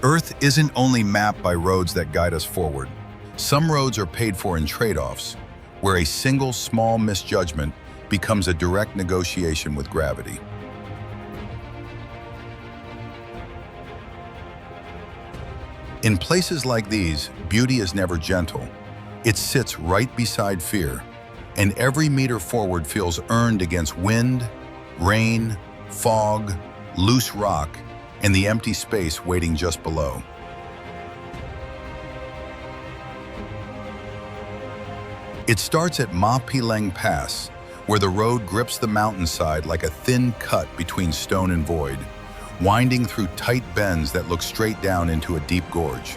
Earth isn't only mapped by roads that guide us forward. Some roads are paid for in trade-offs, where a single small misjudgment becomes a direct negotiation with gravity. In places like these, beauty is never gentle. It sits right beside fear, and every meter forward feels earned against wind, rain, fog, loose rock, and the empty space waiting just below. It starts at Ma Pileng Pass, where the road grips the mountainside like a thin cut between stone and void, winding through tight bends that look straight down into a deep gorge.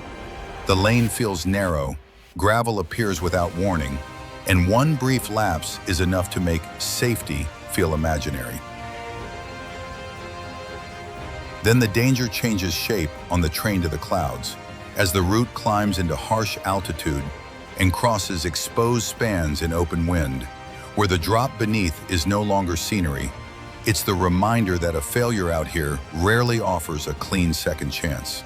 The lane feels narrow, gravel appears without warning, and one brief lapse is enough to make safety feel imaginary. Then the danger changes shape on the train to the clouds, as the route climbs into harsh altitude and crosses exposed spans in open wind, where the drop beneath is no longer scenery. It's the reminder that a failure out here rarely offers a clean second chance.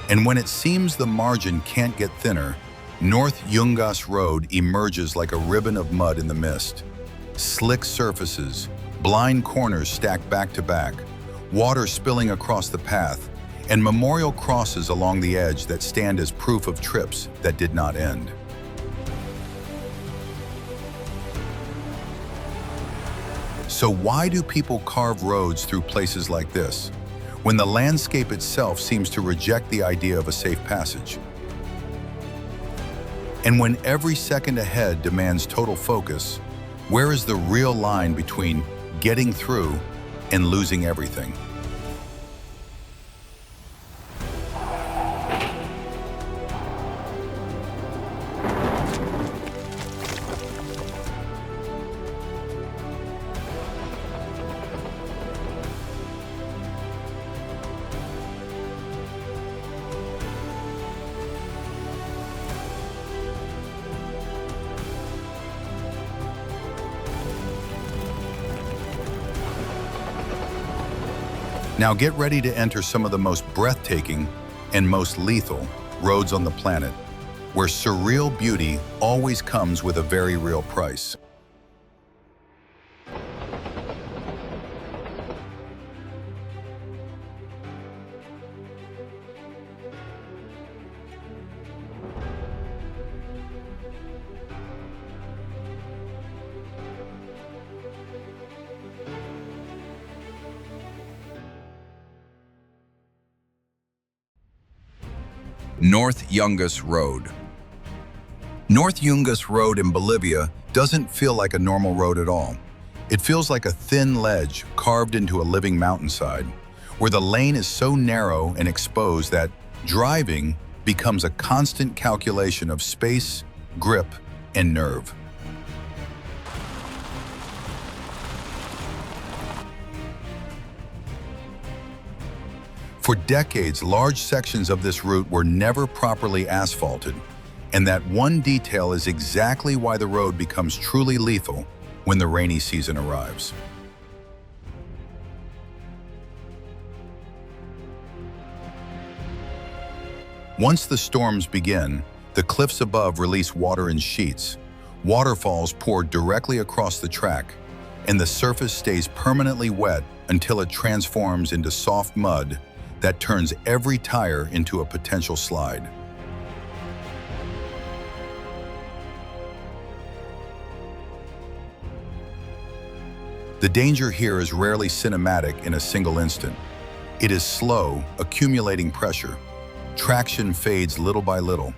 And when it seems the margin can't get thinner, North Yungas Road emerges like a ribbon of mud in the mist. Slick surfaces, blind corners stacked back to back, water spilling across the path, and memorial crosses along the edge that stand as proof of trips that did not end. So why do people carve roads through places like this, when the landscape itself seems to reject the idea of a safe passage? And when every second ahead demands total focus, where is the real line between getting through and losing everything? Now get ready to enter some of the most breathtaking and most lethal roads on the planet, where surreal beauty always comes with a very real price. North Yungas Road. North Yungas Road in Bolivia doesn't feel like a normal road at all. It feels like a thin ledge carved into a living mountainside, where the lane is so narrow and exposed that driving becomes a constant calculation of space, grip, and nerve. For decades, large sections of this route were never properly asphalted, and that one detail is exactly why the road becomes truly lethal when the rainy season arrives. Once the storms begin, the cliffs above release water in sheets. Waterfalls pour directly across the track, and the surface stays permanently wet until it transforms into soft mud that turns every tire into a potential slide. The danger here is rarely cinematic in a single instant. It is slow, accumulating pressure. Traction fades little by little,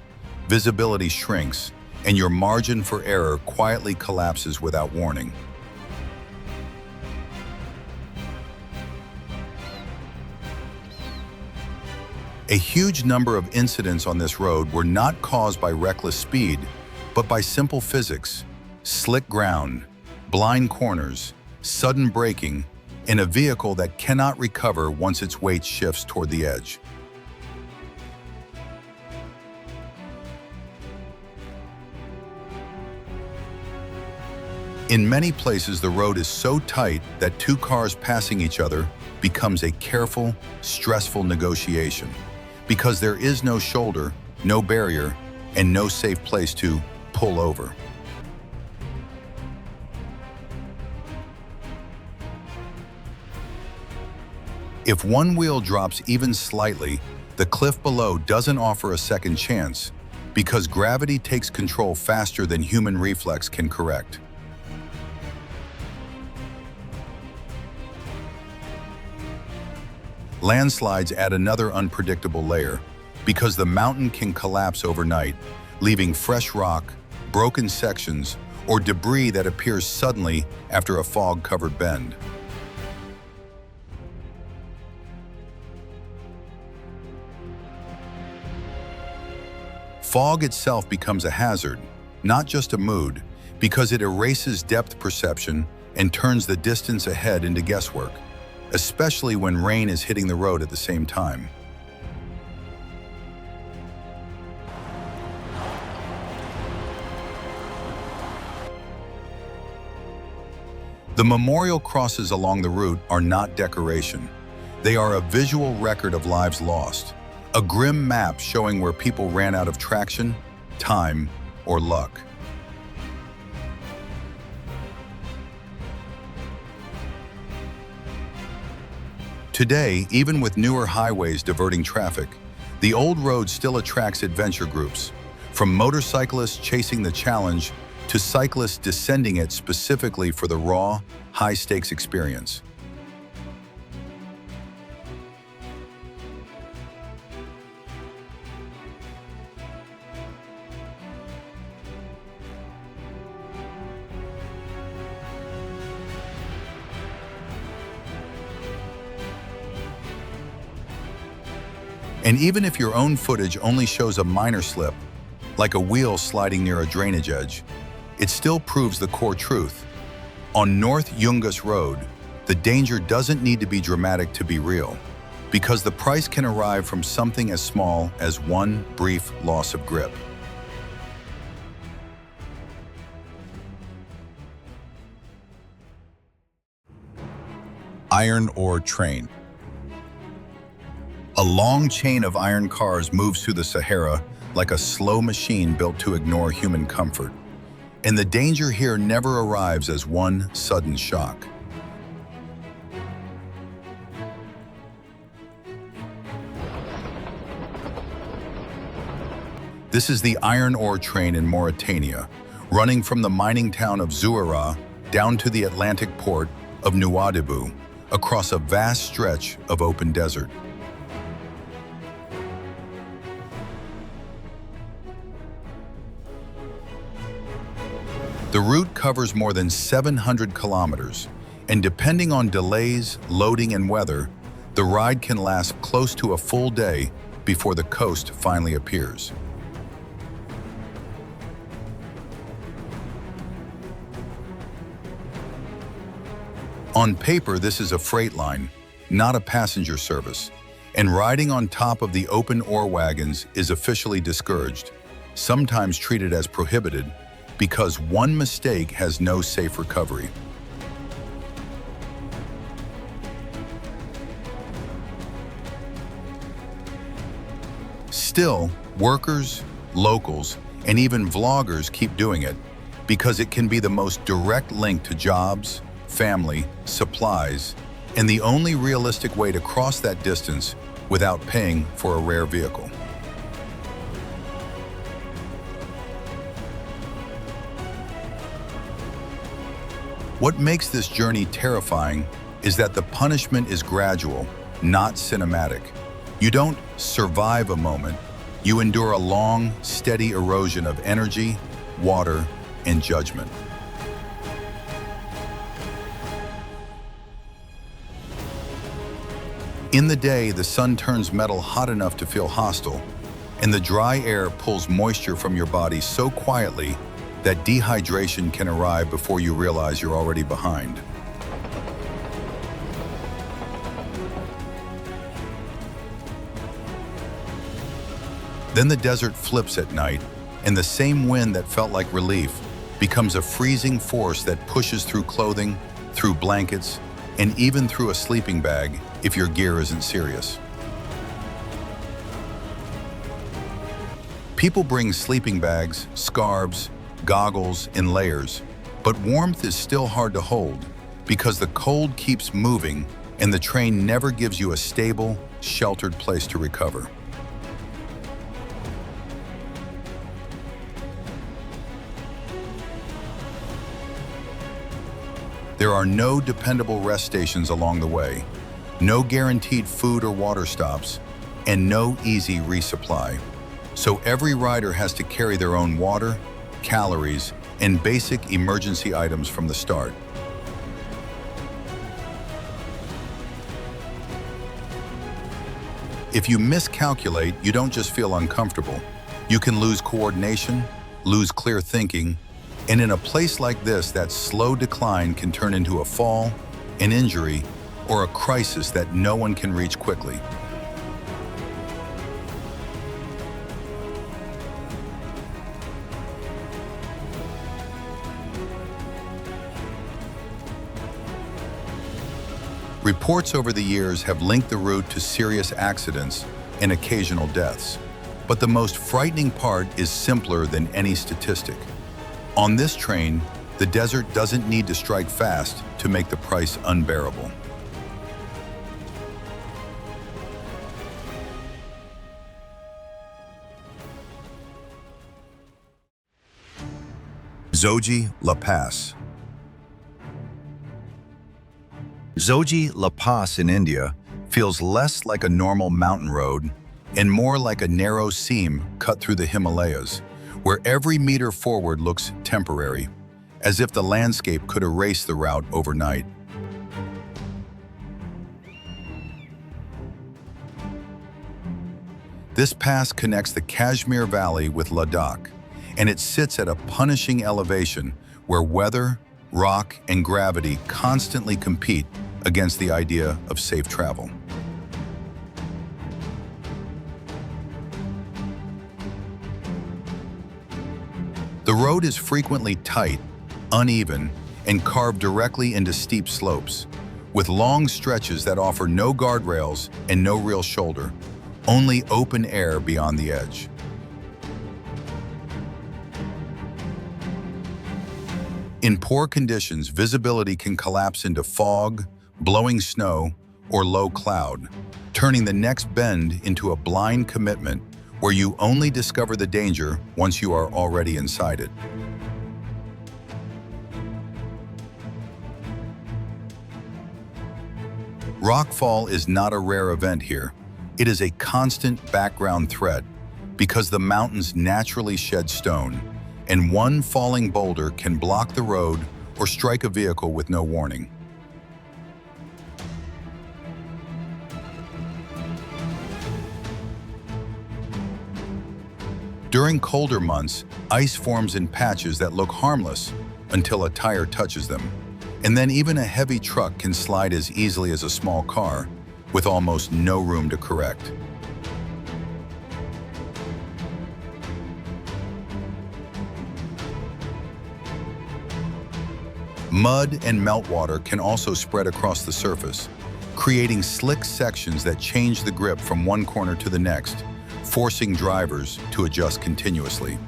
visibility shrinks, and your margin for error quietly collapses without warning. A huge number of incidents on this road were not caused by reckless speed, but by simple physics: slick ground, blind corners, sudden braking, and a vehicle that cannot recover once its weight shifts toward the edge. In many places, the road is so tight that two cars passing each other becomes a careful, stressful negotiation, because there is no shoulder, no barrier, and no safe place to pull over. If one wheel drops even slightly, the cliff below doesn't offer a second chance, because gravity takes control faster than human reflex can correct. Landslides add another unpredictable layer, because the mountain can collapse overnight, leaving fresh rock, broken sections, or debris that appears suddenly after a fog-covered bend. Fog itself becomes a hazard, not just a mood, because it erases depth perception and turns the distance ahead into guesswork, especially when rain is hitting the road at the same time. The memorial crosses along the route are not decoration. They are a visual record of lives lost, a grim map showing where people ran out of traction, time, or luck. Today, even with newer highways diverting traffic, the old road still attracts adventure groups, from motorcyclists chasing the challenge to cyclists descending it specifically for the raw, high-stakes experience. And even if your own footage only shows a minor slip, like a wheel sliding near a drainage edge, it still proves the core truth. On North Yungas Road, the danger doesn't need to be dramatic to be real, because the price can arrive from something as small as one brief loss of grip. Iron ore train. A long chain of iron cars moves through the Sahara like a slow machine built to ignore human comfort. And the danger here never arrives as one sudden shock. This is the iron ore train in Mauritania, running from the mining town of Zouara down to the Atlantic port of Nouadhibou, across a vast stretch of open desert. The route covers more than 700 kilometers, and depending on delays, loading, and weather, the ride can last close to a full day before the coast finally appears. On paper, this is a freight line, not a passenger service, and riding on top of the open ore wagons is officially discouraged, sometimes treated as prohibited, because one mistake has no safe recovery. Still, workers, locals, and even vloggers keep doing it because it can be the most direct link to jobs, family, supplies, and the only realistic way to cross that distance without paying for a rare vehicle. What makes this journey terrifying is that the punishment is gradual, not cinematic. You don't survive a moment, you endure a long, steady erosion of energy, water, and judgment. In the day, the sun turns metal hot enough to feel hostile, and the dry air pulls moisture from your body so quietly that dehydration can arrive before you realize you're already behind. Then the desert flips at night, and the same wind that felt like relief becomes a freezing force that pushes through clothing, through blankets, and even through a sleeping bag if your gear isn't serious. People bring sleeping bags, scarves, goggles, and layers, but warmth is still hard to hold because the cold keeps moving and the train never gives you a stable, sheltered place to recover. There are no dependable rest stations along the way, no guaranteed food or water stops, and no easy resupply. So every rider has to carry their own water, calories, and basic emergency items from the start. If you miscalculate, you don't just feel uncomfortable. You can lose coordination, lose clear thinking, and in a place like this, that slow decline can turn into a fall, an injury, or a crisis that no one can reach quickly. Reports over the years have linked the route to serious accidents and occasional deaths. But the most frightening part is simpler than any statistic. On this train, the desert doesn't need to strike fast to make the price unbearable. Zoji La Pass. Zoji La Pass in India feels less like a normal mountain road and more like a narrow seam cut through the Himalayas, where every meter forward looks temporary, as if the landscape could erase the route overnight. This pass connects the Kashmir Valley with Ladakh, and it sits at a punishing elevation where weather, rock, and gravity constantly compete against the idea of safe travel. The road is frequently tight, uneven, and carved directly into steep slopes, with long stretches that offer no guardrails and no real shoulder, only open air beyond the edge. In poor conditions, visibility can collapse into fog, blowing snow, or low cloud, turning the next bend into a blind commitment where you only discover the danger once you are already inside it. Rockfall is not a rare event here. It is a constant background threat because the mountains naturally shed stone, and one falling boulder can block the road or strike a vehicle with no warning. During colder months, ice forms in patches that look harmless until a tire touches them, and then even a heavy truck can slide as easily as a small car, with almost no room to correct. Mud and meltwater can also spread across the surface, creating slick sections that change the grip from one corner to the next, forcing drivers to adjust continuously.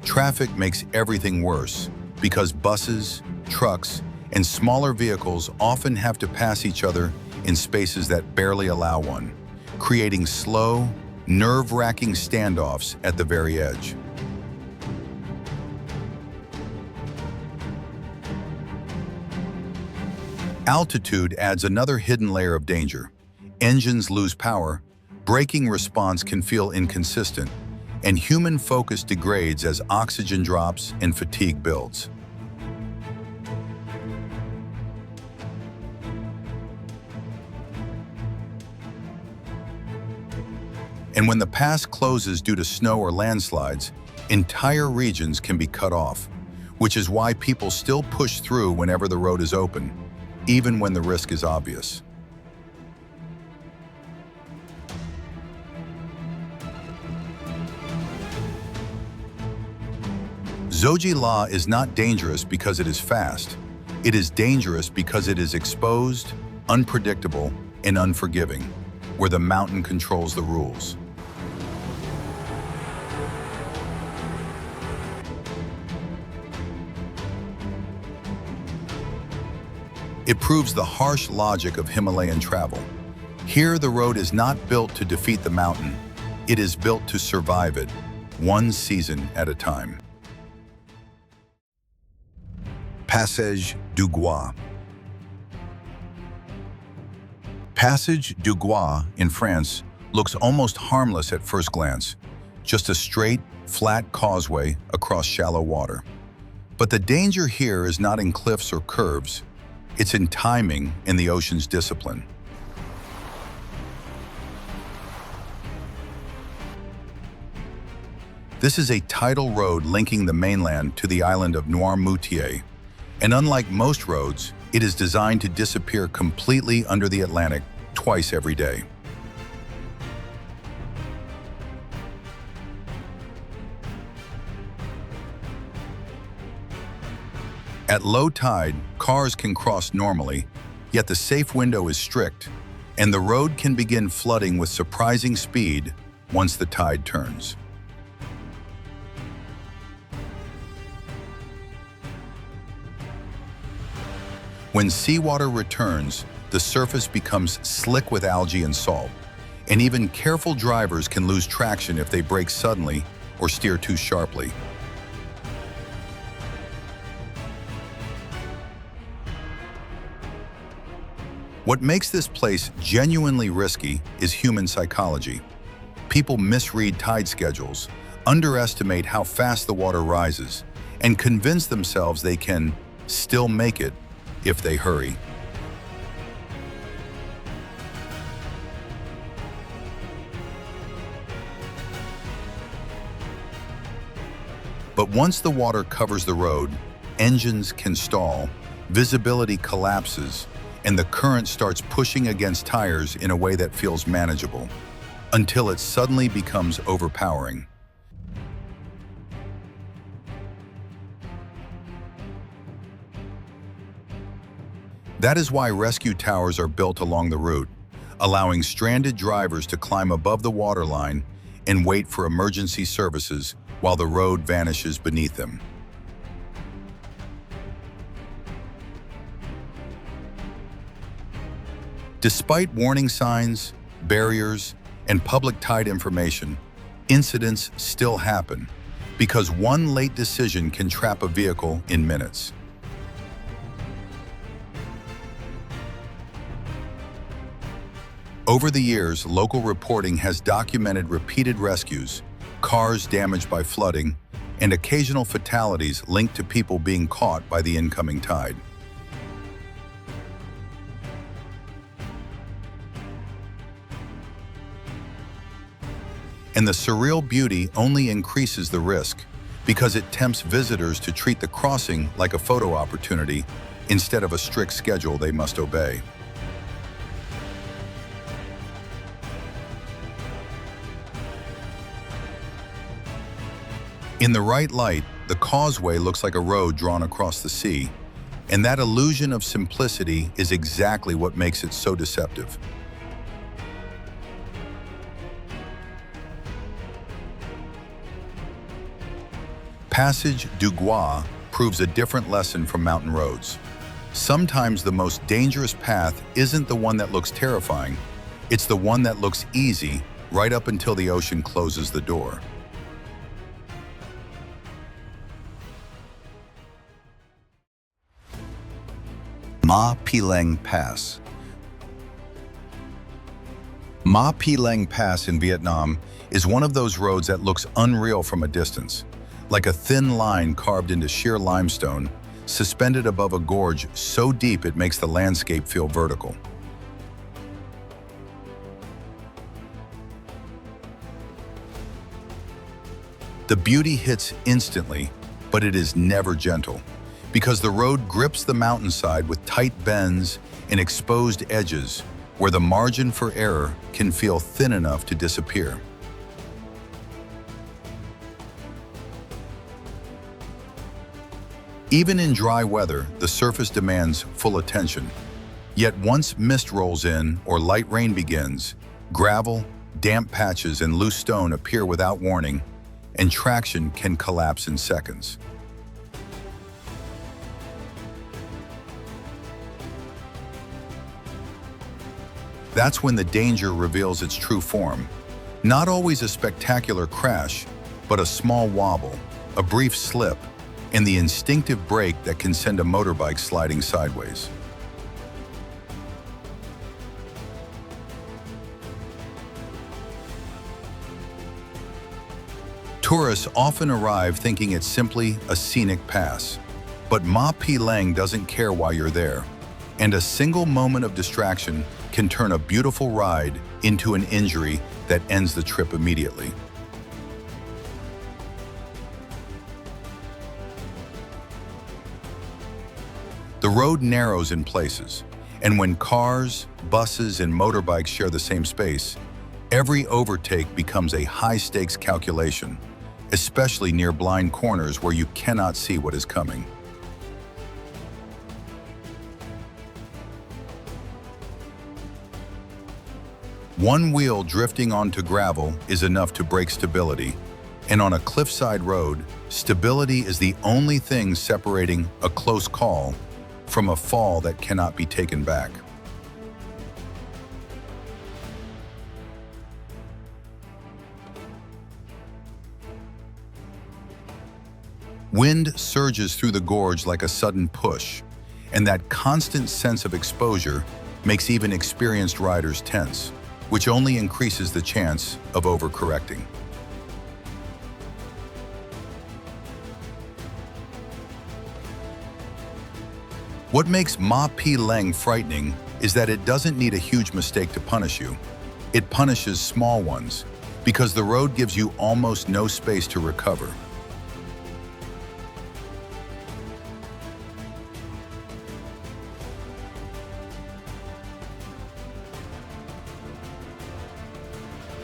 Traffic makes everything worse because buses, trucks, and smaller vehicles often have to pass each other in spaces that barely allow one, creating slow, nerve-wracking standoffs at the very edge. Altitude adds another hidden layer of danger. Engines lose power, braking response can feel inconsistent, and human focus degrades as oxygen drops and fatigue builds. And when the pass closes due to snow or landslides, entire regions can be cut off, which is why people still push through whenever the road is open, even when the risk is obvious. Zojila is not dangerous because it is fast. It is dangerous because it is exposed, unpredictable, and unforgiving, where the mountain controls the rules. It proves the harsh logic of Himalayan travel. Here, the road is not built to defeat the mountain. It is built to survive it, one season at a time. Passage du Gois. Passage du Gois in France looks almost harmless at first glance, just a straight, flat causeway across shallow water. But the danger here is not in cliffs or curves, it's in timing and the ocean's discipline. This is a tidal road linking the mainland to the island of Noirmoutier, and unlike most roads, it is designed to disappear completely under the Atlantic twice every day. At low tide, cars can cross normally, yet the safe window is strict, and the road can begin flooding with surprising speed once the tide turns. When seawater returns, the surface becomes slick with algae and salt, and even careful drivers can lose traction if they brake suddenly or steer too sharply. What makes this place genuinely risky is human psychology. People misread tide schedules, underestimate how fast the water rises, and convince themselves they can still make it if they hurry. But once the water covers the road, engines can stall, visibility collapses, and the current starts pushing against tires in a way that feels manageable, until it suddenly becomes overpowering. That is why rescue towers are built along the route, allowing stranded drivers to climb above the waterline and wait for emergency services while the road vanishes beneath them. Despite warning signs, barriers, and public tide information, incidents still happen because one late decision can trap a vehicle in minutes. Over the years, local reporting has documented repeated rescues, cars damaged by flooding, and occasional fatalities linked to people being caught by the incoming tide. And the surreal beauty only increases the risk because it tempts visitors to treat the crossing like a photo opportunity instead of a strict schedule they must obey. In the right light, the causeway looks like a road drawn across the sea, and that illusion of simplicity is exactly what makes it so deceptive. Passage du Gois proves a different lesson from mountain roads. Sometimes the most dangerous path isn't the one that looks terrifying, it's the one that looks easy right up until the ocean closes the door. Ma Pileng Pass. Ma Pileng Pass in Vietnam is one of those roads that looks unreal from a distance, like a thin line carved into sheer limestone, suspended above a gorge so deep it makes the landscape feel vertical. The beauty hits instantly, but it is never gentle, because the road grips the mountainside with tight bends and exposed edges where the margin for error can feel thin enough to disappear. Even in dry weather, the surface demands full attention. Yet once mist rolls in or light rain begins, gravel, damp patches, and loose stone appear without warning, and traction can collapse in seconds. That's when the danger reveals its true form. Not always a spectacular crash, but a small wobble, a brief slip, and the instinctive brake that can send a motorbike sliding sideways. Tourists often arrive thinking it's simply a scenic pass, but Ma Pi Leng doesn't care why you're there, and a single moment of distraction can turn a beautiful ride into an injury that ends the trip immediately. The road narrows in places, and when cars, buses, and motorbikes share the same space, every overtake becomes a high-stakes calculation, especially near blind corners where you cannot see what is coming. One wheel drifting onto gravel is enough to break stability, and on a cliffside road, stability is the only thing separating a close call from a fall that cannot be taken back. Wind surges through the gorge like a sudden push, and that constant sense of exposure makes even experienced riders tense, which only increases the chance of overcorrecting. What makes Ma Pi Leng frightening is that it doesn't need a huge mistake to punish you. It punishes small ones, because the road gives you almost no space to recover.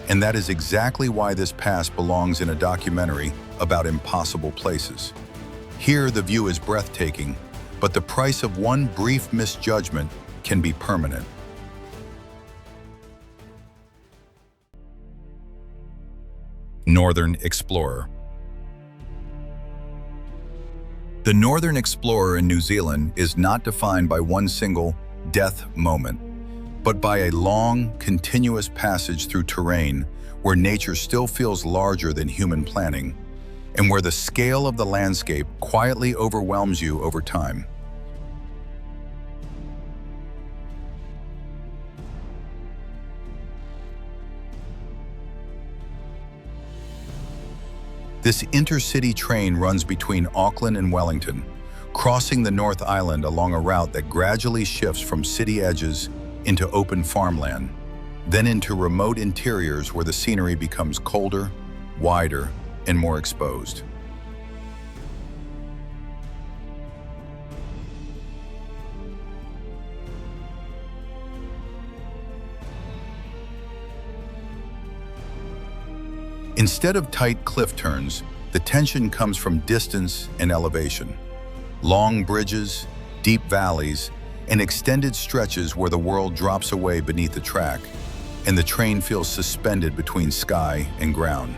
And that is exactly why this pass belongs in a documentary about impossible places. Here, the view is breathtaking, but the price of one brief misjudgment can be permanent. Northern Explorer. The Northern Explorer in New Zealand is not defined by one single death moment, but by a long, continuous passage through terrain where nature still feels larger than human planning, and where the scale of the landscape quietly overwhelms you over time. This intercity train runs between Auckland and Wellington, crossing the North Island along a route that gradually shifts from city edges into open farmland, then into remote interiors where the scenery becomes colder, wider, and more exposed. Instead of tight cliff turns, the tension comes from distance and elevation. Long bridges, deep valleys, and extended stretches where the world drops away beneath the track, and the train feels suspended between sky and ground.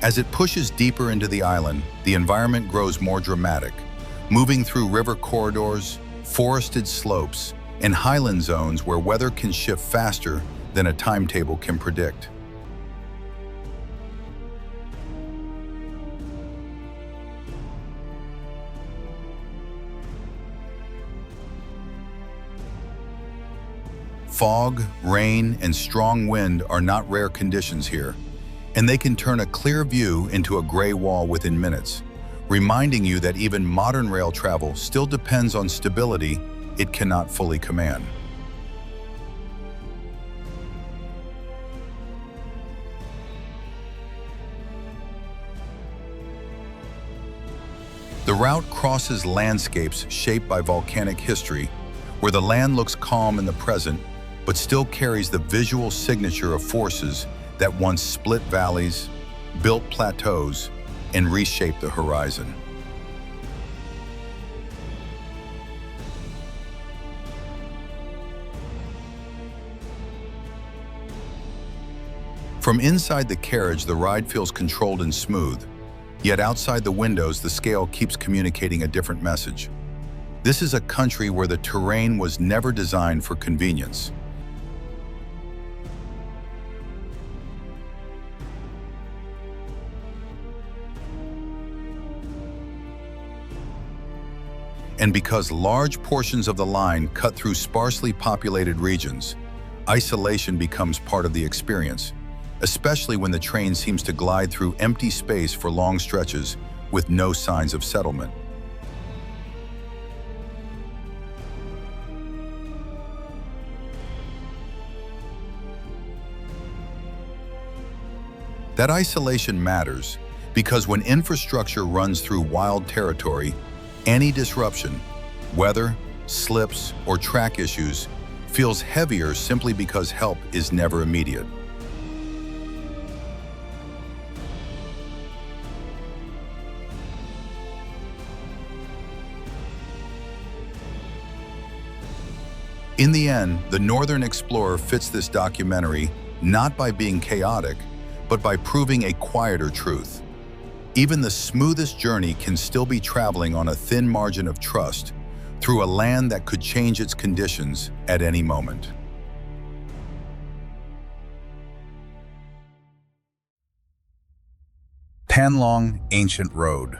As it pushes deeper into the island, the environment grows more dramatic, moving through river corridors, forested slopes, and highland zones where weather can shift faster than a timetable can predict. Fog, rain, and strong wind are not rare conditions here, and they can turn a clear view into a gray wall within minutes, reminding you that even modern rail travel still depends on stability it cannot fully command. The route crosses landscapes shaped by volcanic history, where the land looks calm in the present, but still carries the visual signature of forces that once split valleys, built plateaus, and reshaped the horizon. From inside the carriage, the ride feels controlled and smooth, yet outside the windows, the scale keeps communicating a different message. This is a country where the terrain was never designed for convenience. And because large portions of the line cut through sparsely populated regions, isolation becomes part of the experience, especially when the train seems to glide through empty space for long stretches with no signs of settlement. That isolation matters because when infrastructure runs through wild territory, any disruption, weather, slips, or track issues, feels heavier simply because help is never immediate. In the end, the Northern Explorer fits this documentary not by being chaotic, but by proving a quieter truth. Even the smoothest journey can still be traveling on a thin margin of trust through a land that could change its conditions at any moment. Panlong Ancient Road.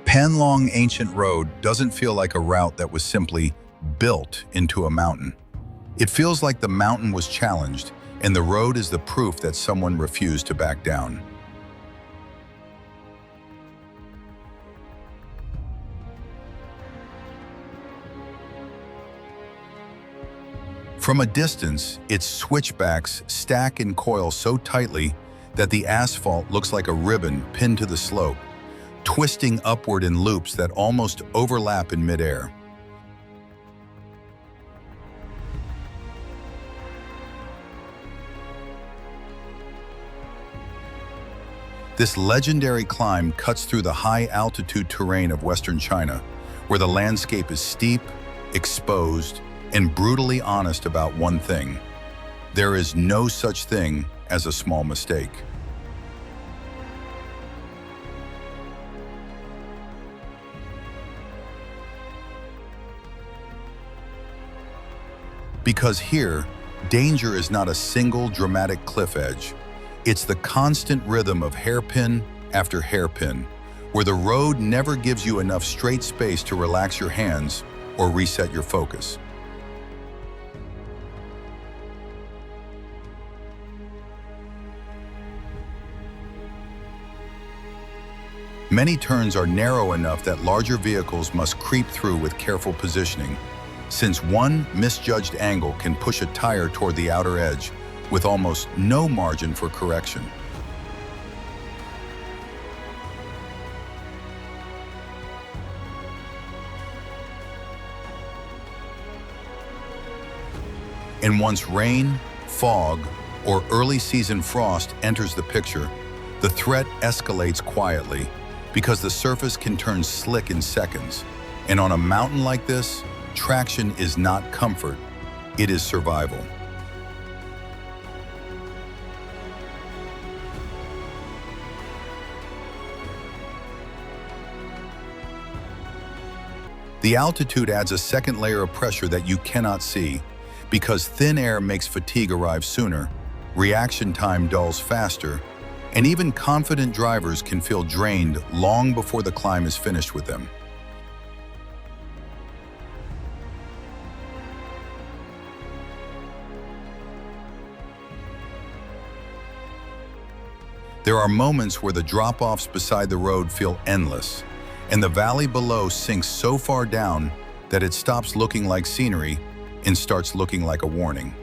Panlong Ancient Road doesn't feel like a route that was simply built into a mountain. It feels like the mountain was challenged, and the road is the proof that someone refused to back down. From a distance, its switchbacks stack and coil so tightly that the asphalt looks like a ribbon pinned to the slope, twisting upward in loops that almost overlap in midair. This legendary climb cuts through the high-altitude terrain of Western China, where the landscape is steep, exposed, and brutally honest about one thing: there is no such thing as a small mistake. Because here, danger is not a single dramatic cliff edge. It's the constant rhythm of hairpin after hairpin, where the road never gives you enough straight space to relax your hands or reset your focus. Many turns are narrow enough that larger vehicles must creep through with careful positioning, since one misjudged angle can push a tire toward the outer edge with almost no margin for correction. And once rain, fog, or early season frost enters the picture, the threat escalates quietly because the surface can turn slick in seconds. And on a mountain like this, traction is not comfort, it is survival. The altitude adds a second layer of pressure that you cannot see. Because thin air makes fatigue arrive sooner, reaction time dulls faster, and even confident drivers can feel drained long before the climb is finished with them. There are moments where the drop-offs beside the road feel endless, and the valley below sinks so far down that it stops looking like scenery and starts looking like a warning.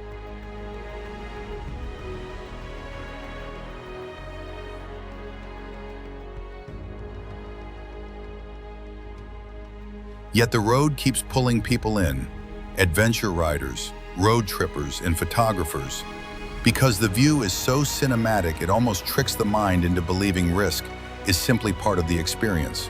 Yet the road keeps pulling people in, adventure riders, road trippers, and photographers, because the view is so cinematic it almost tricks the mind into believing risk is simply part of the experience.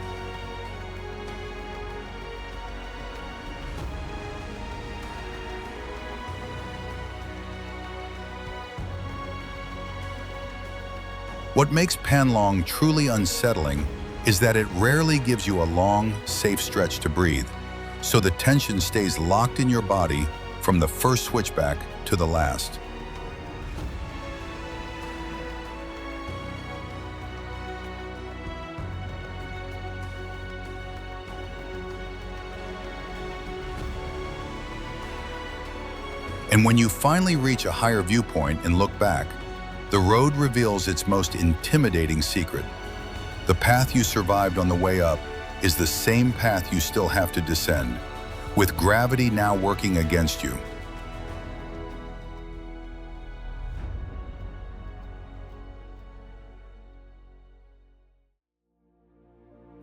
What makes Panlong truly unsettling is that it rarely gives you a long, safe stretch to breathe, so the tension stays locked in your body from the first switchback to the last. And when you finally reach a higher viewpoint and look back, the road reveals its most intimidating secret. The path you survived on the way up is the same path you still have to descend, with gravity now working against you.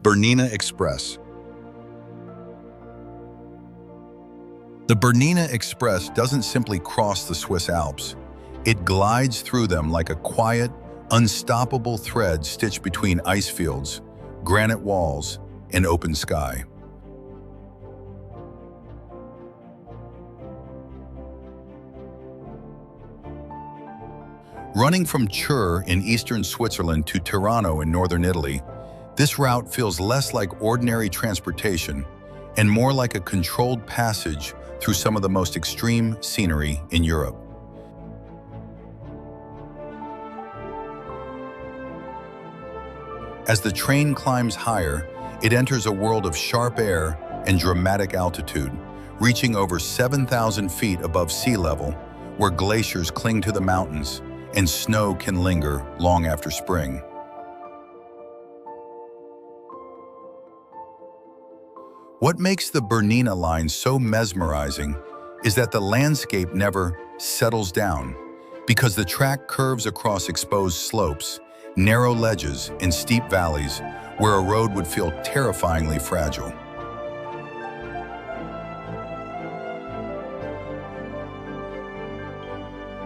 Bernina Express. The Bernina Express doesn't simply cross the Swiss Alps. It glides through them like a quiet, unstoppable thread stitched between ice fields, granite walls, and open sky. Running from Chur in eastern Switzerland to Tirano in northern Italy, this route feels less like ordinary transportation and more like a controlled passage through some of the most extreme scenery in Europe. As the train climbs higher, it enters a world of sharp air and dramatic altitude, reaching over 7,000 feet above sea level, where glaciers cling to the mountains and snow can linger long after spring. What makes the Bernina line so mesmerizing is that the landscape never settles down, because the track curves across exposed slopes, narrow ledges, and steep valleys where a road would feel terrifyingly fragile.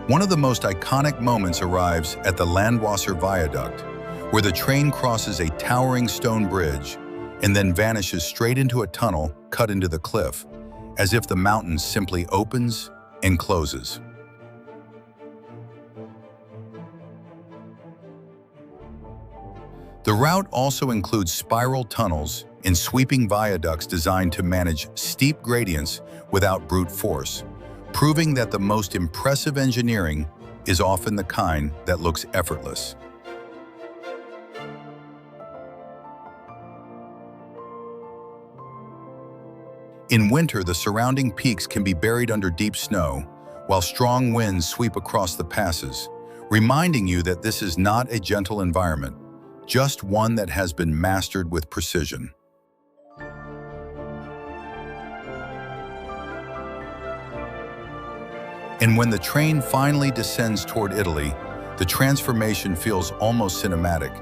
One of the most iconic moments arrives at the Landwasser Viaduct, where the train crosses a towering stone bridge and then vanishes straight into a tunnel cut into the cliff, as if the mountain simply opens and closes. The route also includes spiral tunnels and sweeping viaducts designed to manage steep gradients without brute force, proving that the most impressive engineering is often the kind that looks effortless. In winter, the surrounding peaks can be buried under deep snow, while strong winds sweep across the passes, reminding you that this is not a gentle environment, just one that has been mastered with precision. And when the train finally descends toward Italy, the transformation feels almost cinematic,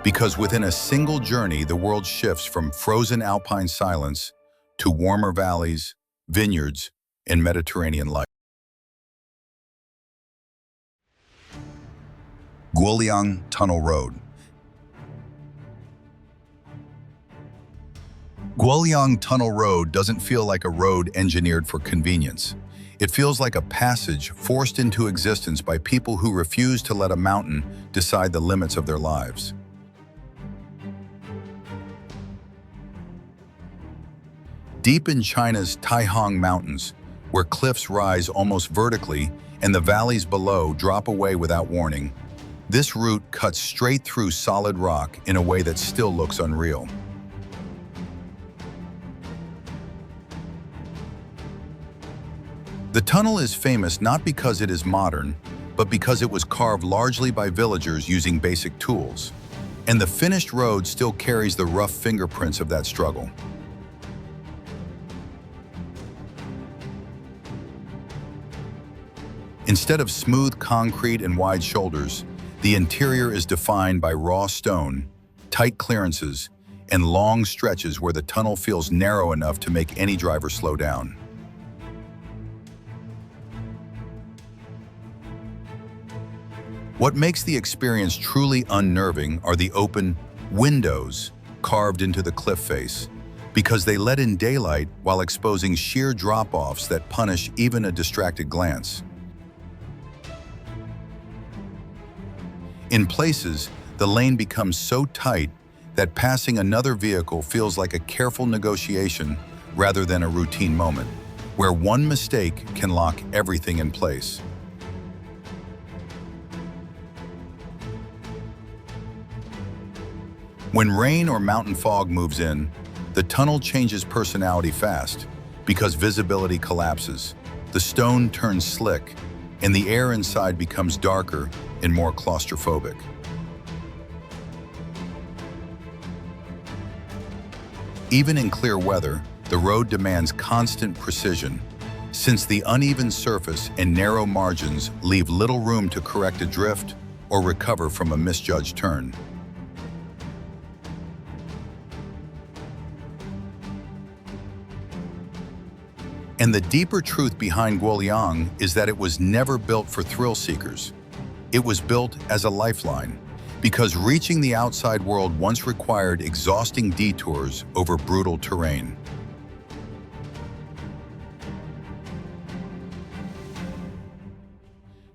because within a single journey, the world shifts from frozen alpine silence to warmer valleys, vineyards, and Mediterranean life. Guoliang Tunnel Road. Guoliang Tunnel Road doesn't feel like a road engineered for convenience. It feels like a passage forced into existence by people who refuse to let a mountain decide the limits of their lives. Deep in China's Taihang Mountains, where cliffs rise almost vertically and the valleys below drop away without warning, this route cuts straight through solid rock in a way that still looks unreal. The tunnel is famous not because it is modern, but because it was carved largely by villagers using basic tools, and the finished road still carries the rough fingerprints of that struggle. Instead of smooth concrete and wide shoulders, the interior is defined by raw stone, tight clearances, and long stretches where the tunnel feels narrow enough to make any driver slow down. What makes the experience truly unnerving are the open windows carved into the cliff face, because they let in daylight while exposing sheer drop-offs that punish even a distracted glance. In places, the lane becomes so tight that passing another vehicle feels like a careful negotiation rather than a routine moment, where one mistake can lock everything in place. When rain or mountain fog moves in, the tunnel changes personality fast because visibility collapses, the stone turns slick, and the air inside becomes darker and more claustrophobic. Even in clear weather, the road demands constant precision, since the uneven surface and narrow margins leave little room to correct a drift or recover from a misjudged turn. And the deeper truth behind Guoliang is that it was never built for thrill seekers. It was built as a lifeline, because reaching the outside world once required exhausting detours over brutal terrain.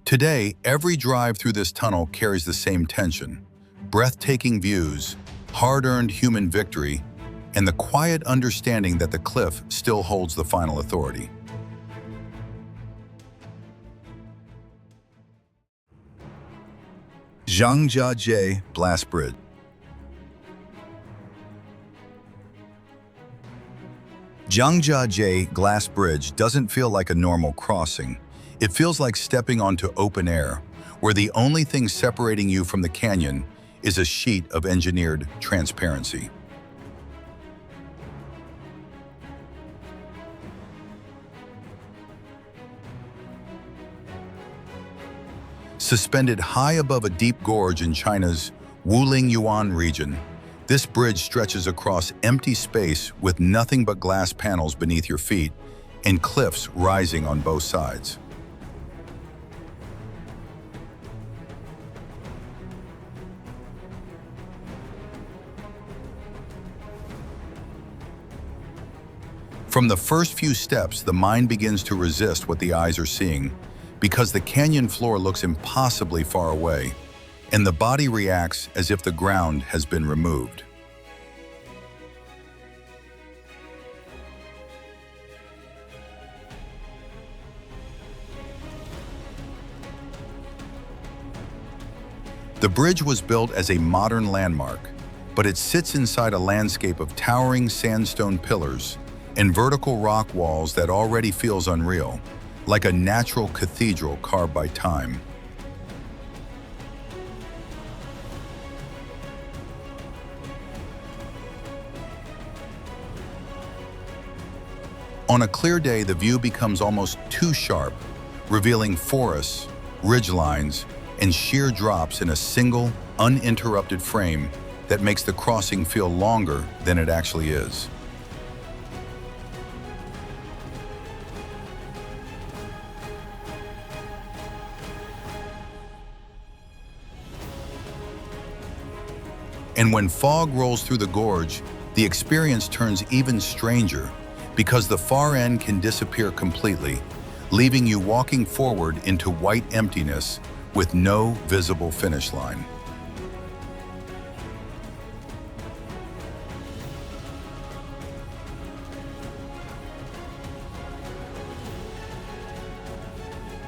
Today, every drive through this tunnel carries the same tension: breathtaking views, hard-earned human victory, and the quiet understanding that the cliff still holds the final authority. Zhangjiajie Glass Bridge. Zhangjiajie Glass Bridge doesn't feel like a normal crossing. It feels like stepping onto open air, where the only thing separating you from the canyon is a sheet of engineered transparency. Suspended high above a deep gorge in China's Wuling-Yuan region, this bridge stretches across empty space with nothing but glass panels beneath your feet and cliffs rising on both sides. From the first few steps, the mind begins to resist what the eyes are seeing, because the canyon floor looks impossibly far away, and the body reacts as if the ground has been removed. The bridge was built as a modern landmark, but it sits inside a landscape of towering sandstone pillars and vertical rock walls that already feels unreal, like a natural cathedral carved by time. On a clear day, the view becomes almost too sharp, revealing forests, ridgelines, and sheer drops in a single, uninterrupted frame that makes the crossing feel longer than it actually is. And when fog rolls through the gorge, the experience turns even stranger, because the far end can disappear completely, leaving you walking forward into white emptiness with no visible finish line.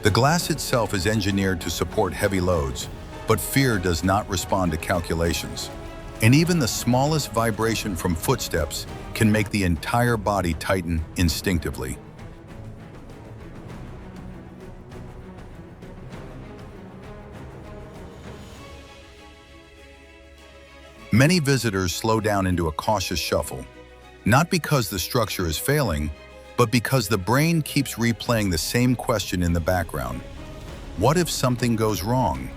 The glass itself is engineered to support heavy loads, but fear does not respond to calculations. And even the smallest vibration from footsteps can make the entire body tighten instinctively. Many visitors slow down into a cautious shuffle, not because the structure is failing, but because the brain keeps replaying the same question in the background. What if something goes wrong?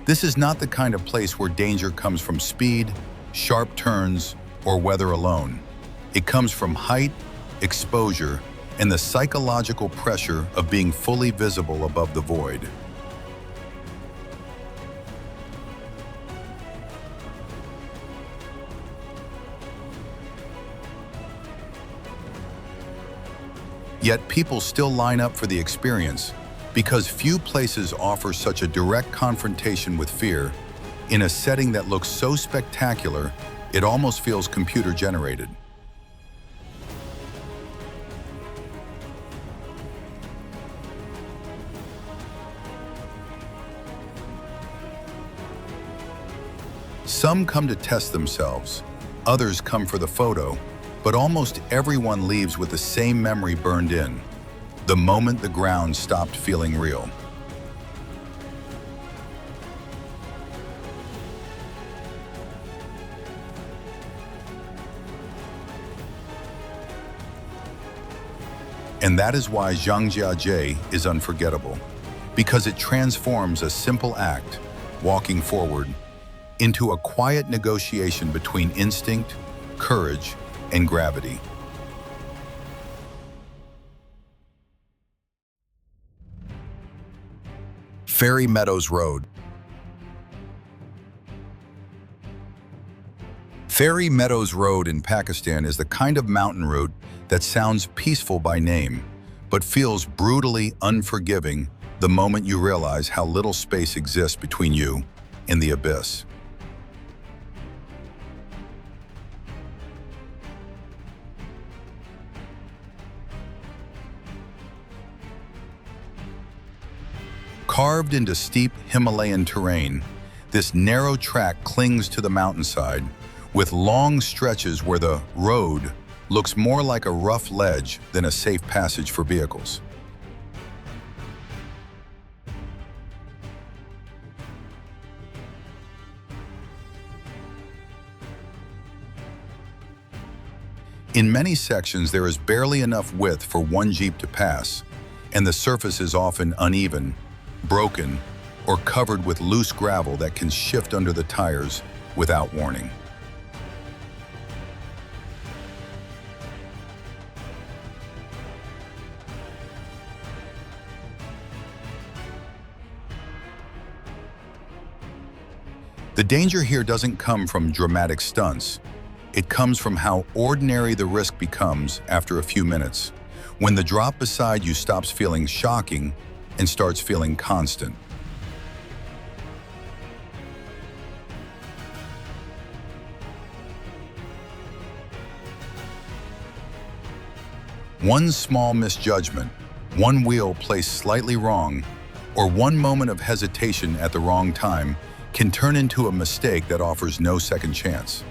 This is not the kind of place where danger comes from speed, sharp turns, or weather alone. It comes from height, exposure, and the psychological pressure of being fully visible above the void. Yet people still line up for the experience because few places offer such a direct confrontation with fear in a setting that looks so spectacular it almost feels computer-generated. Some come to test themselves, others come for the photo, but almost everyone leaves with the same memory burned in: the moment the ground stopped feeling real. And that is why Zhangjiajie is unforgettable, because it transforms a simple act, walking forward, into a quiet negotiation between instinct, courage, and gravity. Fairy Meadows Road. Fairy Meadows Road in Pakistan is the kind of mountain route that sounds peaceful by name, but feels brutally unforgiving the moment you realize how little space exists between you and the abyss. Carved into steep Himalayan terrain, this narrow track clings to the mountainside, with long stretches where the road looks more like a rough ledge than a safe passage for vehicles. In many sections, there is barely enough width for one Jeep to pass, and the surface is often uneven, broken, or covered with loose gravel that can shift under the tires without warning. The danger here doesn't come from dramatic stunts. It comes from how ordinary the risk becomes after a few minutes, when the drop beside you stops feeling shocking and starts feeling constant. One small misjudgment, one wheel placed slightly wrong, or one moment of hesitation at the wrong time can turn into a mistake that offers no second chance.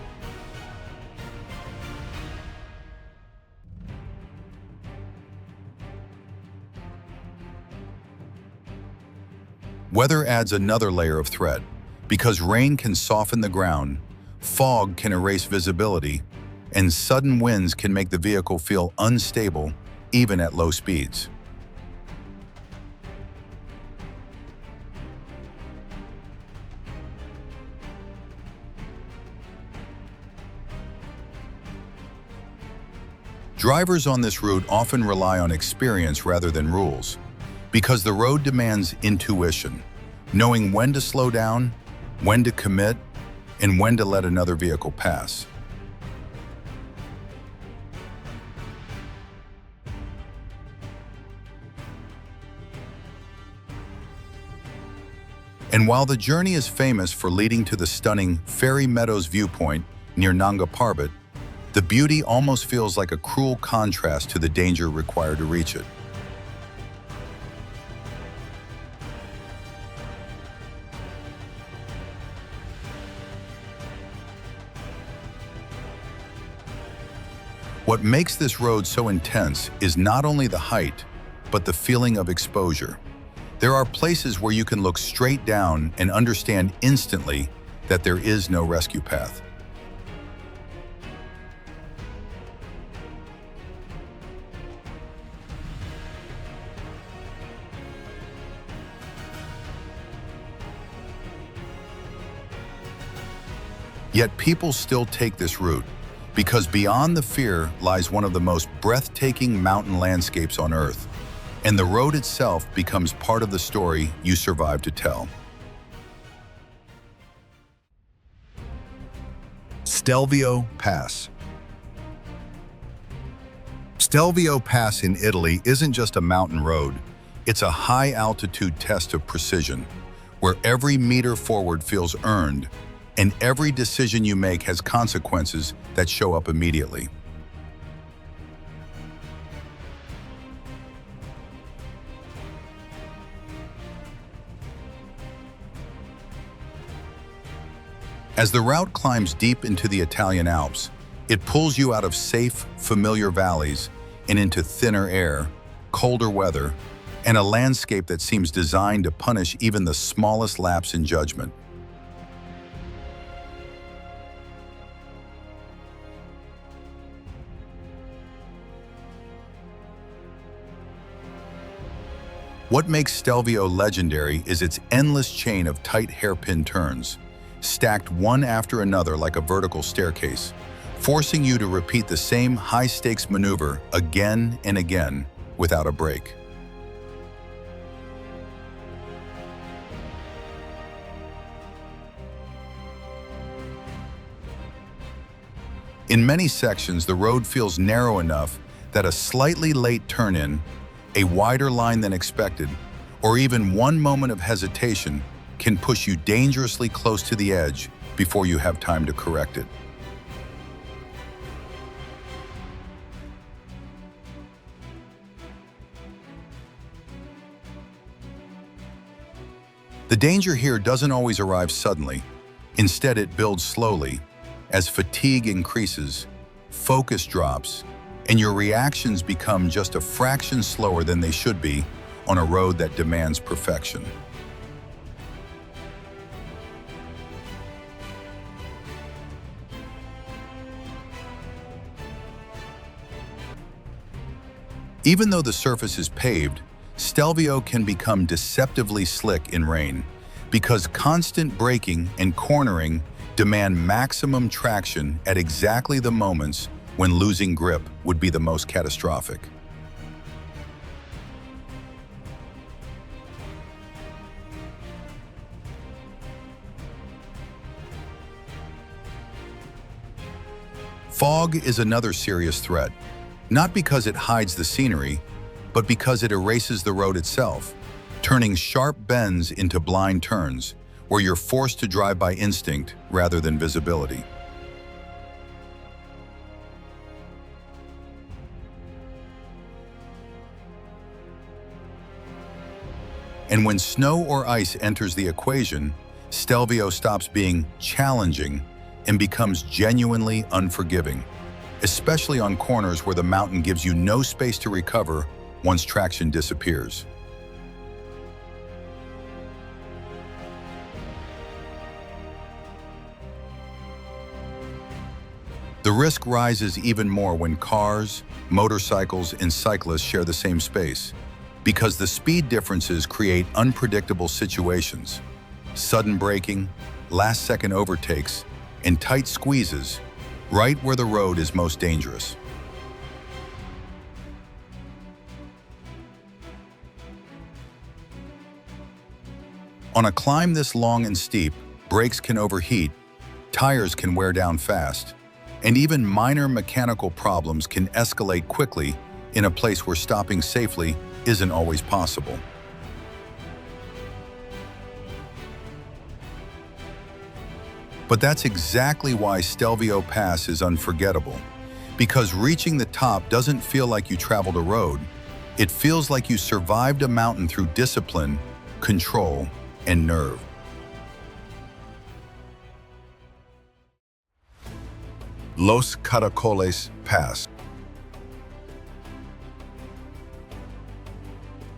Weather adds another layer of threat, because rain can soften the ground, fog can erase visibility, and sudden winds can make the vehicle feel unstable even at low speeds. Drivers on this route often rely on experience rather than rules, because the road demands intuition, knowing when to slow down, when to commit, and when to let another vehicle pass. And while the journey is famous for leading to the stunning Fairy Meadows viewpoint near Nanga Parbat, the beauty almost feels like a cruel contrast to the danger required to reach it. What makes this road so intense is not only the height, but the feeling of exposure. There are places where you can look straight down and understand instantly that there is no rescue path. Yet people still take this route, because beyond the fear lies one of the most breathtaking mountain landscapes on Earth, and the road itself becomes part of the story you survive to tell. Stelvio Pass. Stelvio Pass in Italy isn't just a mountain road, it's a high-altitude test of precision, where every meter forward feels earned, and every decision you make has consequences that show up immediately. As the route climbs deep into the Italian Alps, it pulls you out of safe, familiar valleys and into thinner air, colder weather, and a landscape that seems designed to punish even the smallest lapse in judgment. What makes Stelvio legendary is its endless chain of tight hairpin turns, stacked one after another like a vertical staircase, forcing you to repeat the same high-stakes maneuver again and again without a break. In many sections, the road feels narrow enough that a slightly late turn-in, a wider line than expected, or even one moment of hesitation can push you dangerously close to the edge before you have time to correct it. The danger here doesn't always arrive suddenly. Instead, it builds slowly. As fatigue increases, focus drops, and your reactions become just a fraction slower than they should be on a road that demands perfection. Even though the surface is paved, Stelvio can become deceptively slick in rain because constant braking and cornering demand maximum traction at exactly the moments when losing grip would be the most catastrophic. Fog is another serious threat, not because it hides the scenery, but because it erases the road itself, turning sharp bends into blind turns, where you're forced to drive by instinct rather than visibility. And when snow or ice enters the equation, Stelvio stops being challenging and becomes genuinely unforgiving, especially on corners where the mountain gives you no space to recover once traction disappears. The risk rises even more when cars, motorcycles, and cyclists share the same space, because the speed differences create unpredictable situations. Sudden braking, last-second overtakes, and tight squeezes, right where the road is most dangerous. On a climb this long and steep, brakes can overheat, tires can wear down fast, and even minor mechanical problems can escalate quickly in a place where stopping safely isn't always possible. But that's exactly why Stelvio Pass is unforgettable, because reaching the top doesn't feel like you traveled a road. It feels like you survived a mountain through discipline, control, and nerve. Los Caracoles Pass.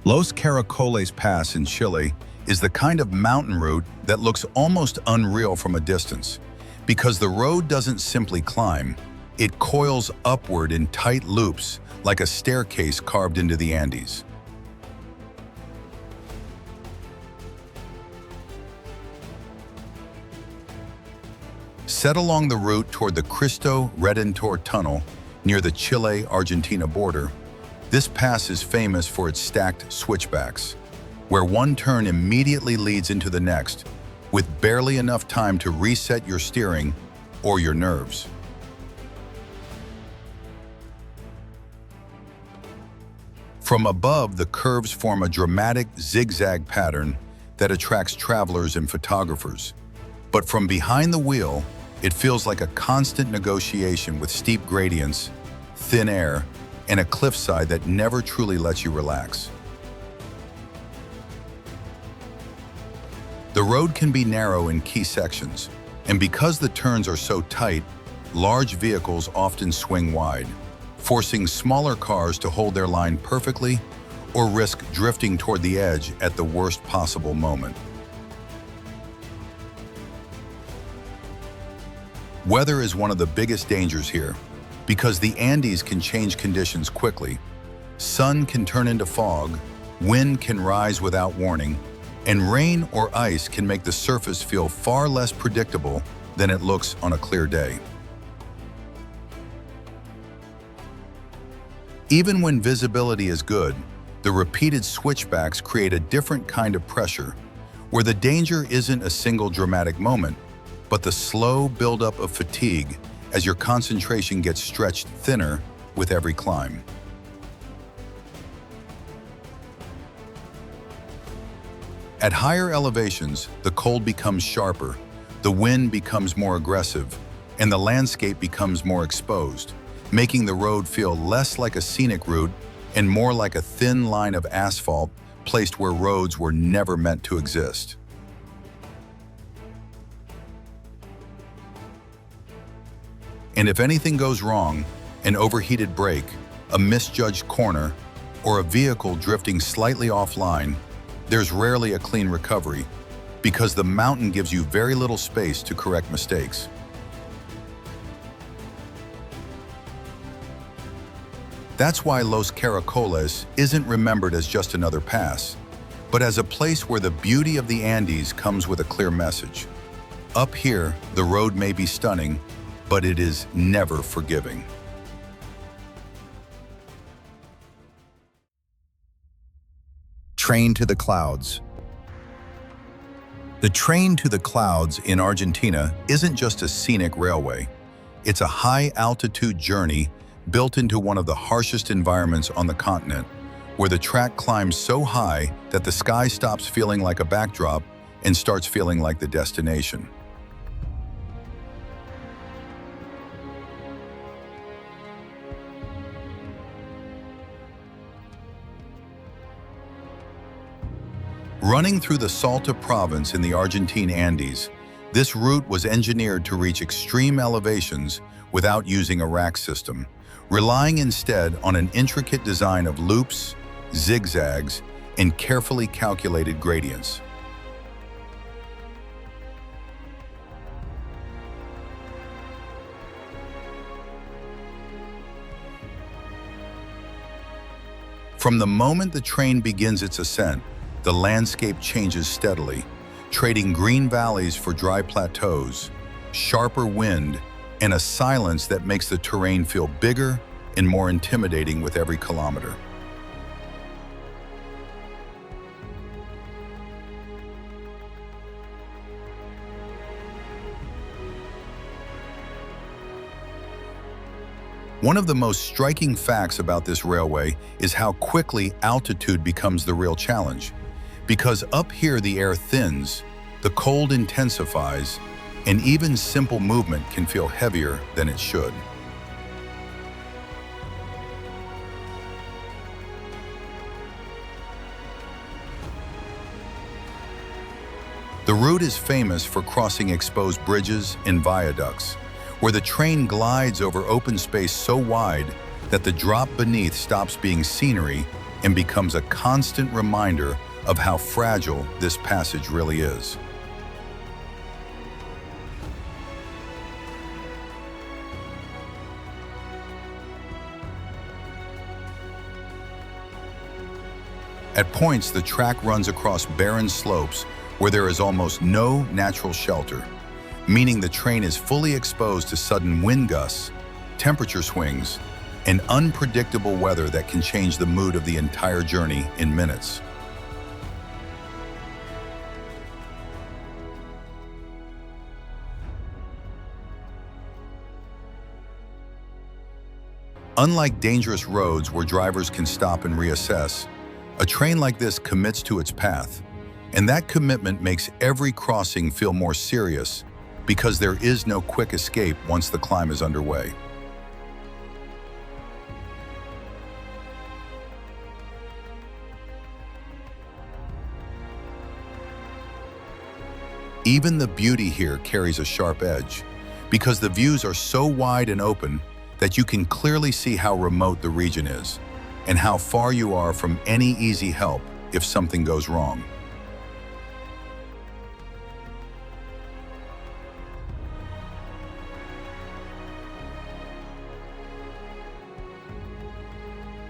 Los Caracoles Pass in Chile is the kind of mountain route that looks almost unreal from a distance, because the road doesn't simply climb, it coils upward in tight loops like a staircase carved into the Andes. Set along the route toward the Cristo Redentor Tunnel near the Chile-Argentina border. This pass is famous for its stacked switchbacks, where one turn immediately leads into the next, with barely enough time to reset your steering or your nerves. From above, the curves form a dramatic zigzag pattern that attracts travelers and photographers. But from behind the wheel, it feels like a constant negotiation with steep gradients, thin air, and a cliffside that never truly lets you relax. The road can be narrow in key sections, and because the turns are so tight, large vehicles often swing wide, forcing smaller cars to hold their line perfectly or risk drifting toward the edge at the worst possible moment. Weather is one of the biggest dangers here, because the Andes can change conditions quickly. Sun can turn into fog, wind can rise without warning, and rain or ice can make the surface feel far less predictable than it looks on a clear day. Even when visibility is good, the repeated switchbacks create a different kind of pressure, where the danger isn't a single dramatic moment, but the slow buildup of fatigue as your concentration gets stretched thinner with every climb. At higher elevations, the cold becomes sharper, the wind becomes more aggressive, and the landscape becomes more exposed, making the road feel less like a scenic route and more like a thin line of asphalt placed where roads were never meant to exist. And if anything goes wrong, an overheated brake, a misjudged corner, or a vehicle drifting slightly offline, there's rarely a clean recovery, because the mountain gives you very little space to correct mistakes. That's why Los Caracoles isn't remembered as just another pass, but as a place where the beauty of the Andes comes with a clear message. Up here, the road may be stunning, but it is never forgiving. Train to the Clouds. The Train to the Clouds in Argentina isn't just a scenic railway. It's a high-altitude journey built into one of the harshest environments on the continent, where the track climbs so high that the sky stops feeling like a backdrop and starts feeling like the destination. Running through the Salta province in the Argentine Andes, this route was engineered to reach extreme elevations without using a rack system, relying instead on an intricate design of loops, zigzags, and carefully calculated gradients. From the moment the train begins its ascent, the landscape changes steadily, trading green valleys for dry plateaus, sharper wind, and a silence that makes the terrain feel bigger and more intimidating with every kilometer. One of the most striking facts about this railway is how quickly altitude becomes the real challenge. Because up here the air thins, the cold intensifies, and even simple movement can feel heavier than it should. The route is famous for crossing exposed bridges and viaducts, where the train glides over open space so wide that the drop beneath stops being scenery and becomes a constant reminder of how fragile this passage really is. At points, the track runs across barren slopes where there is almost no natural shelter. meaning the train is fully exposed to sudden wind gusts, temperature swings, and unpredictable weather that can change the mood of the entire journey in minutes. Unlike dangerous roads where drivers can stop and reassess, a train like this commits to its path, and that commitment makes every crossing feel more serious because there is no quick escape once the climb is underway. Even the beauty here carries a sharp edge, because the views are so wide and open that you can clearly see how remote the region is and how far you are from any easy help if something goes wrong.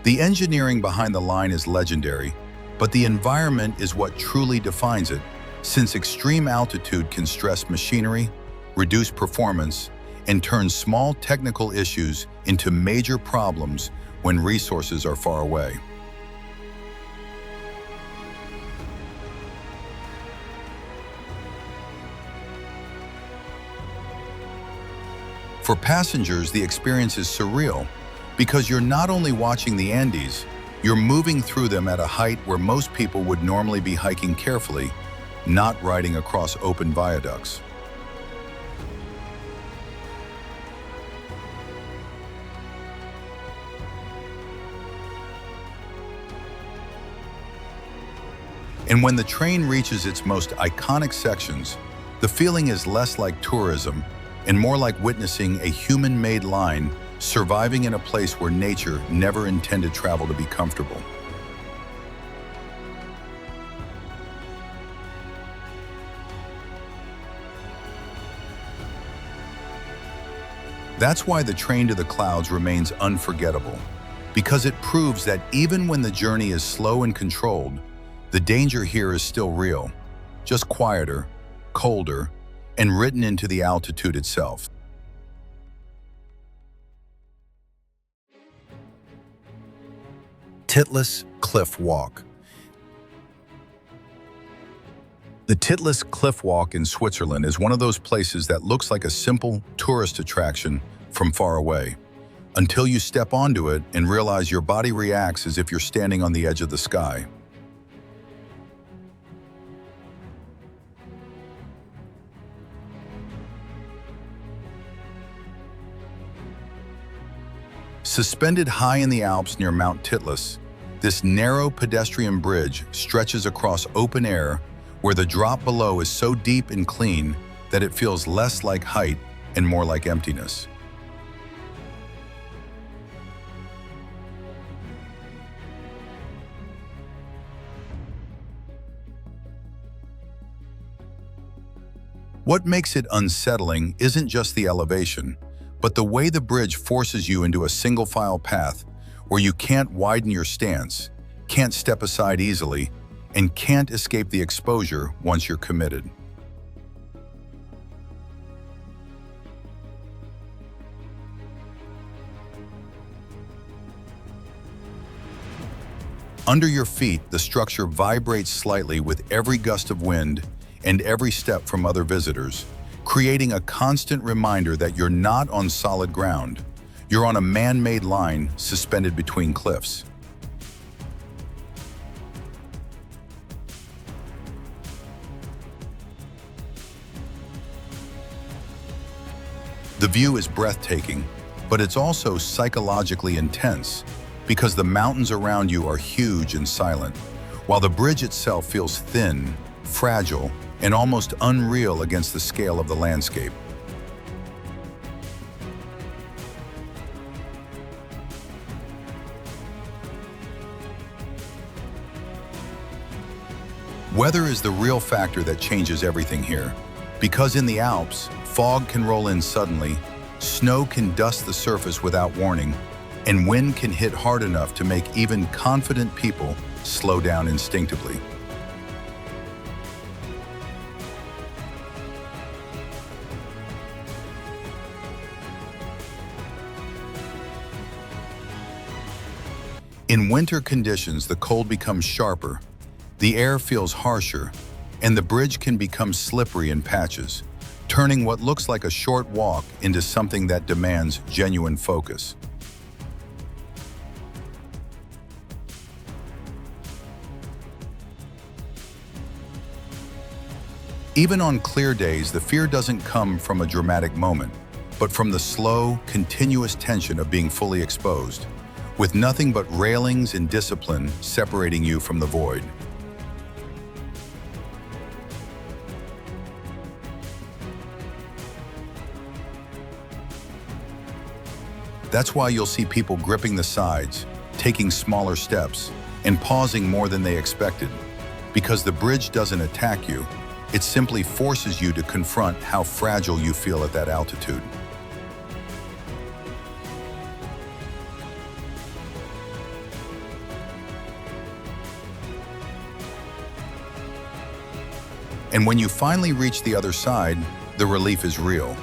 The engineering behind the line is legendary, but the environment is what truly defines it, since extreme altitude can stress machinery, reduce performance, and turn small technical issues into major problems when resources are far away. For passengers, the experience is surreal because you're not only watching the Andes, you're moving through them at a height where most people would normally be hiking carefully, not riding across open viaducts. And when the train reaches its most iconic sections, the feeling is less like tourism and more like witnessing a human-made line surviving in a place where nature never intended travel to be comfortable. That's why the train to the clouds remains unforgettable, because it proves that even when the journey is slow and controlled, the danger here is still real, just quieter, colder, and written into the altitude itself. Titlis Cliff Walk. The Titlis Cliff Walk in Switzerland is one of those places that looks like a simple tourist attraction from far away, until you step onto it and realize your body reacts as if you're standing on the edge of the sky. Suspended high in the Alps near Mount Titlis, this narrow pedestrian bridge stretches across open air where the drop below is so deep and clean that it feels less like height and more like emptiness. What makes it unsettling isn't just the elevation, but the way the bridge forces you into a single-file path where you can't widen your stance, can't step aside easily, and can't escape the exposure once you're committed. Under your feet, the structure vibrates slightly with every gust of wind and every step from other visitors, creating a constant reminder that you're not on solid ground. You're on a man-made line suspended between cliffs. The view is breathtaking, but it's also psychologically intense because the mountains around you are huge and silent, while the bridge itself feels thin, fragile, and almost unreal against the scale of the landscape. Weather is the real factor that changes everything here, because in the Alps, fog can roll in suddenly, snow can dust the surface without warning, and wind can hit hard enough to make even confident people slow down instinctively. In winter conditions, the cold becomes sharper, the air feels harsher, and the bridge can become slippery in patches, turning what looks like a short walk into something that demands genuine focus. Even on clear days, the fear doesn't come from a dramatic moment, but from the slow, continuous tension of being fully exposed, with nothing but railings and discipline separating you from the void. That's why you'll see people gripping the sides, taking smaller steps, and pausing more than they expected. Because the bridge doesn't attack you, it simply forces you to confront how fragile you feel at that altitude. And when you finally reach the other side, the relief is real.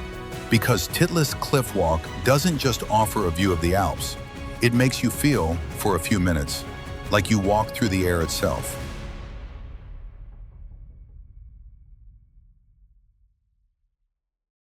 Because Titlis Cliff Walk doesn't just offer a view of the Alps, it makes you feel, for a few minutes, like you walk through the air itself.